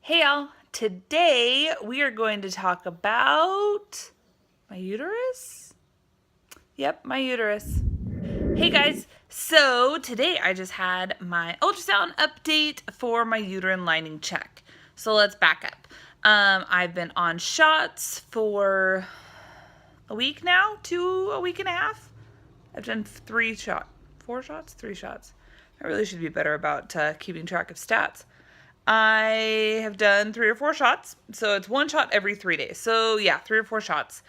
Hey y'all, today we are going to talk about my uterus? Yep, my uterus. Hey guys, so today I just had my ultrasound update for my uterine lining check. So let's back up. I've been on shots for a week now, a week and a half. I've done 4 shots, 3 shots. I really should be better about keeping track of stats. I have done 3 or 4 shots, so it's 1 shot every 3 days. So yeah, 3 or 4 shots.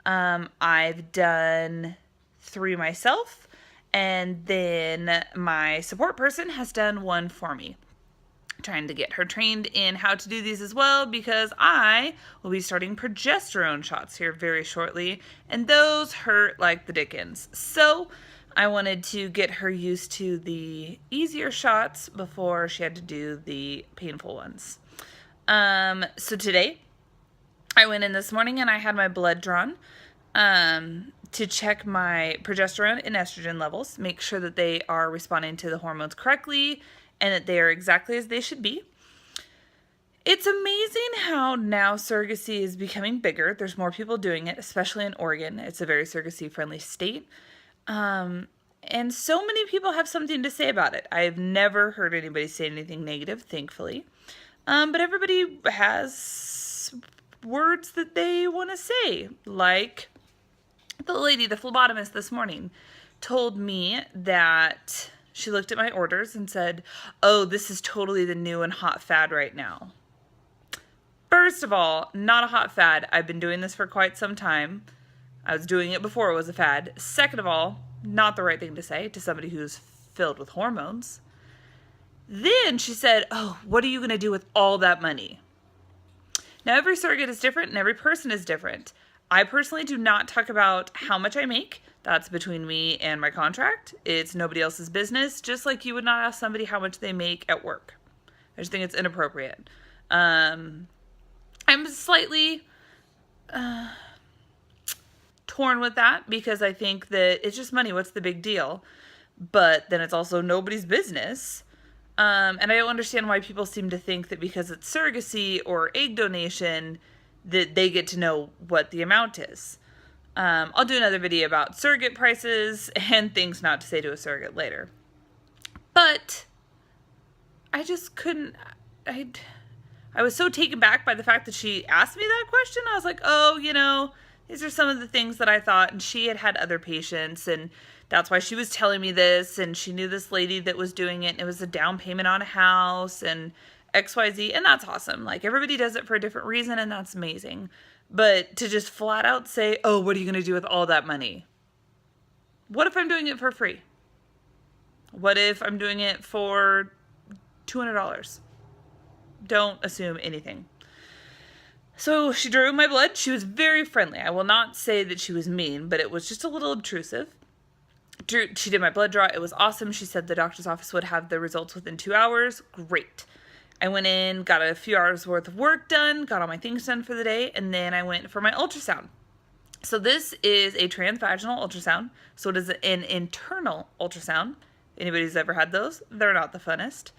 I've done 3 myself, and then my support person has done 1 for me. Trying to get her trained in how to do these as well, because I will be starting progesterone shots here very shortly, and those hurt like the dickens. So I wanted to get her used to the easier shots before she had to do the painful ones. So today I went in this morning and I had my blood drawn to check my progesterone and estrogen levels, make sure that they are responding to the hormones correctly and that they are exactly as they should be. It's amazing how now surrogacy is becoming bigger. There's more people doing it, especially in Oregon. It's a very surrogacy-friendly state. And so many people have something to say about it. I've never heard anybody say anything negative, thankfully. But everybody has words that they want to say. Like the lady, the phlebotomist this morning, told me that she looked at my orders and said, "Oh, this is totally the new and hot fad right now." First of all, not a hot fad. I've been doing this for quite some time. I was doing it before it was a fad. Second of all, not the right thing to say to somebody who's filled with hormones. Then she said, "Oh, what are you going to do with all that money?" Now, every surrogate is different and every person is different. I personally do not talk about how much I make. That's between me and my contract. It's nobody else's business, just like you would not ask somebody how much they make at work. I just think it's inappropriate. I'm slightly torn with that because I think that it's just money. What's the big deal? But then it's also nobody's business. And I don't understand why people seem to think that because it's surrogacy or egg donation that they get to know what the amount is. I'll do another video about surrogate prices and things not to say to a surrogate later. But I just couldn't, I was so taken back by the fact that she asked me that question. I was like, oh, these are some of the things that I thought, and she had other patients, and that's why she was telling me this, and she knew this lady that was doing it, and it was a down payment on a house, and XYZ, and that's awesome. Like, everybody does it for a different reason, and that's amazing. But to just flat out say, "Oh, what are you going to do with all that money?" What if I'm doing it for free? What if I'm doing it for $200? Don't assume anything. So she drew my blood. She was very friendly. I will not say that she was mean, but it was just a little obtrusive. She did my blood draw. It was awesome. She said the doctor's office would have the results within 2 hours. Great. I went in, got a few hours worth of work done, got all my things done for the day, and then I went for my ultrasound. So this is a transvaginal ultrasound. So it is an internal ultrasound. Anybody who's ever had those, they're not the funnest.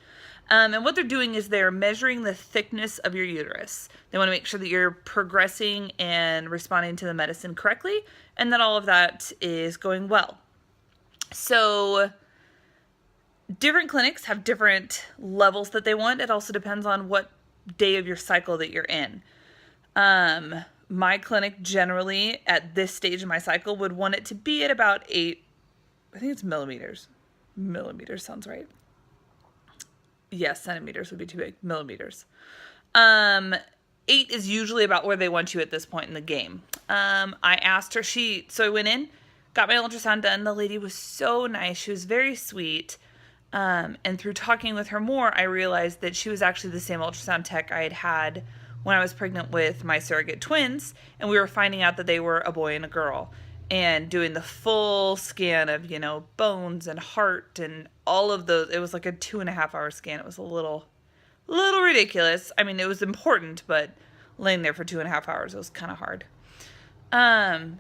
And what they're doing is they're measuring the thickness of your uterus. They want to make sure that you're progressing and responding to the medicine correctly, and that all of that is going well. So different clinics have different levels that they want. It also depends on what day of your cycle that you're in. My clinic generally at this stage of my cycle would want it to be at about 8, I think it's millimeters. Millimeters sounds right. Yes, centimeters would be too big. Millimeters. 8 is usually about where they want you at this point in the game. I asked her, so I went in, got my ultrasound done. The lady was so nice. She was very sweet. And through talking with her more, I realized that she was actually the same ultrasound tech I had had when I was pregnant with my surrogate twins. And we were finding out that they were a boy and a girl. And doing the full scan of, bones and heart and all of those. It was like a 2.5-hour scan. It was a little ridiculous. I mean, it was important, but laying there for 2.5 hours, it was kind of hard.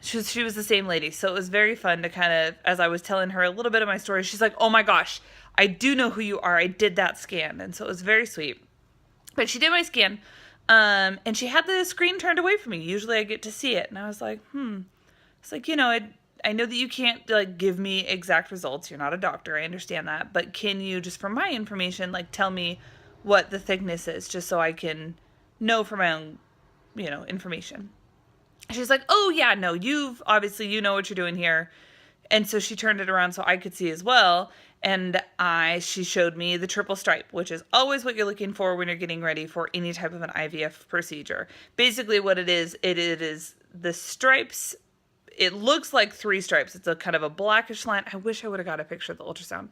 She was the same lady. So it was very fun to kind of, as I was telling her a little bit of my story, she's like, "Oh my gosh, I do know who you are. I did that scan." And so it was very sweet. But she did my scan, and she had the screen turned away from me. Usually I get to see it. And I was like, It's like, I know that you can't, like, give me exact results. You're not a doctor. I understand that. But can you, just for my information, like, tell me what the thickness is, just so I can know for my own, information. She's like, oh, yeah, no, you know what you're doing here. And so she turned it around so I could see as well. And she showed me the triple stripe, which is always what you're looking for when you're getting ready for any type of an IVF procedure. Basically what it is the stripes. It looks like 3 stripes. It's a kind of a blackish line. I wish I would have got a picture of the ultrasound.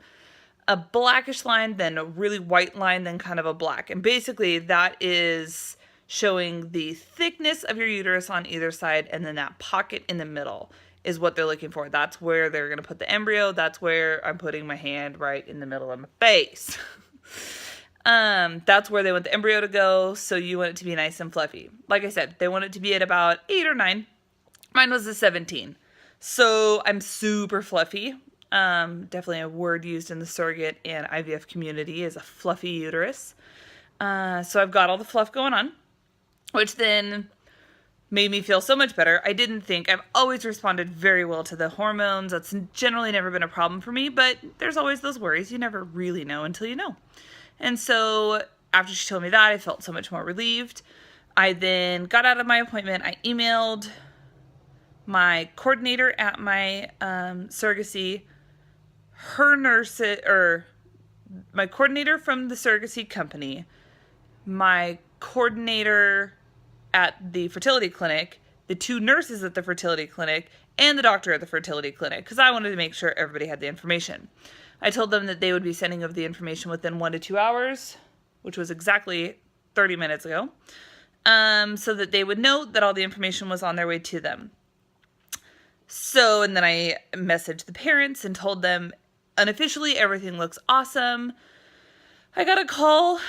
A blackish line, then a really white line, then kind of a black. And basically that is showing the thickness of your uterus on either side, and then that pocket in the middle is what they're looking for. That's where they're going to put the embryo. That's where I'm putting my hand right in the middle of my face. That's where they want the embryo to go, so you want it to be nice and fluffy. Like I said, they want it to be at about 8 or 9. Mine was a 17. So I'm super fluffy. Definitely a word used in the surrogate and IVF community is a fluffy uterus. So I've got all the fluff going on, which then made me feel so much better. I've always responded very well to the hormones. That's generally never been a problem for me, but there's always those worries. You never really know until you know. And so after she told me that, I felt so much more relieved. I then got out of my appointment. I emailed my coordinator at my surrogacy, her nurse, or my coordinator from the surrogacy company, my coordinator at the fertility clinic, the 2 nurses at the fertility clinic, and the doctor at the fertility clinic, because I wanted to make sure everybody had the information. I told them that they would be sending over the information within 1 to 2 hours, which was exactly 30 minutes ago, so that they would know that all the information was on their way to them. So, and then I messaged the parents and told them unofficially everything looks awesome. I got a call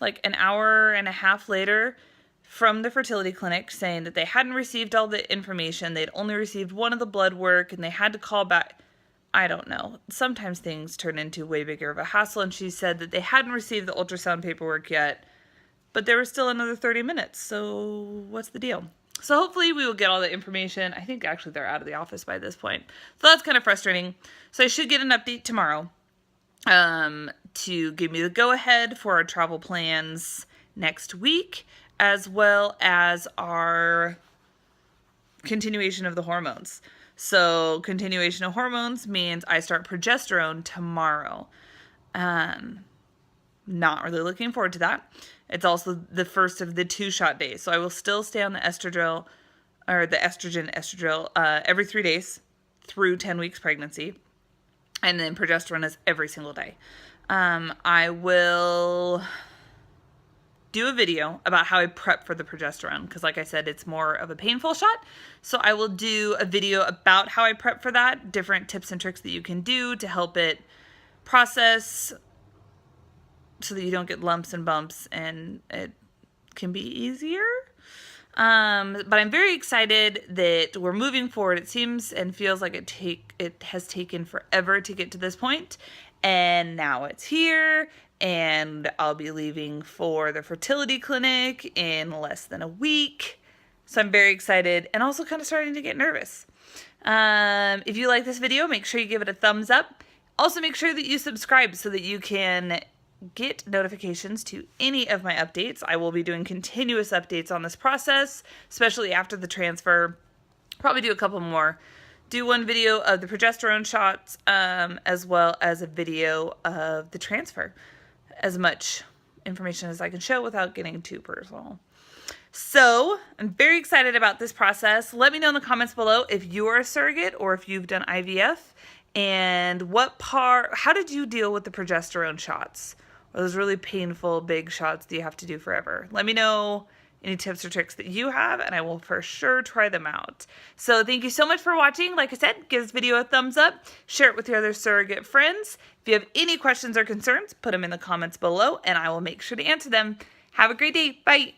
like an hour and a half later from the fertility clinic saying that they hadn't received all the information. They'd only received one of the blood work and they had to call back. I don't know. Sometimes things turn into way bigger of a hassle. And she said that they hadn't received the ultrasound paperwork yet, but there was still another 30 minutes. So what's the deal? So hopefully we will get all the information. I think actually they're out of the office by this point. So that's kind of frustrating. So I should get an update tomorrow to give me the go-ahead for our travel plans next week, as well as our continuation of the hormones. So continuation of hormones means I start progesterone tomorrow. Not really looking forward to that. It's also the first of the 2-shot days. So I will still stay on the estrogen estradiol, every 3 days through 10 weeks pregnancy. And then progesterone is every single day. I will do a video about how I prep for the progesterone, because like I said, it's more of a painful shot. So I will do a video about how I prep for that, different tips and tricks that you can do to help it process so that you don't get lumps and bumps and it can be easier. But I'm very excited that we're moving forward. It seems and feels like it has taken forever to get to this point, and now it's here, and I'll be leaving for the fertility clinic in less than a week. So I'm very excited and also kind of starting to get nervous. If you like this video, make sure you give it a thumbs up. Also make sure that you subscribe so that you can get notifications to any of my updates. I will be doing continuous updates on this process, especially after the transfer. Probably do a couple more. Do one video of the progesterone shots, as well as a video of the transfer. As much information as I can show without getting too personal. So I'm very excited about this process. Let me know in the comments below if you are a surrogate or if you've done IVF, and how did you deal with the progesterone shots? Or those really painful big shots that you have to do forever? Let me know any tips or tricks that you have, and I will for sure try them out. So thank you so much for watching. Like I said, give this video a thumbs up, share it with your other surrogate friends. If you have any questions or concerns, put them in the comments below, and I will make sure to answer them. Have a great day. Bye.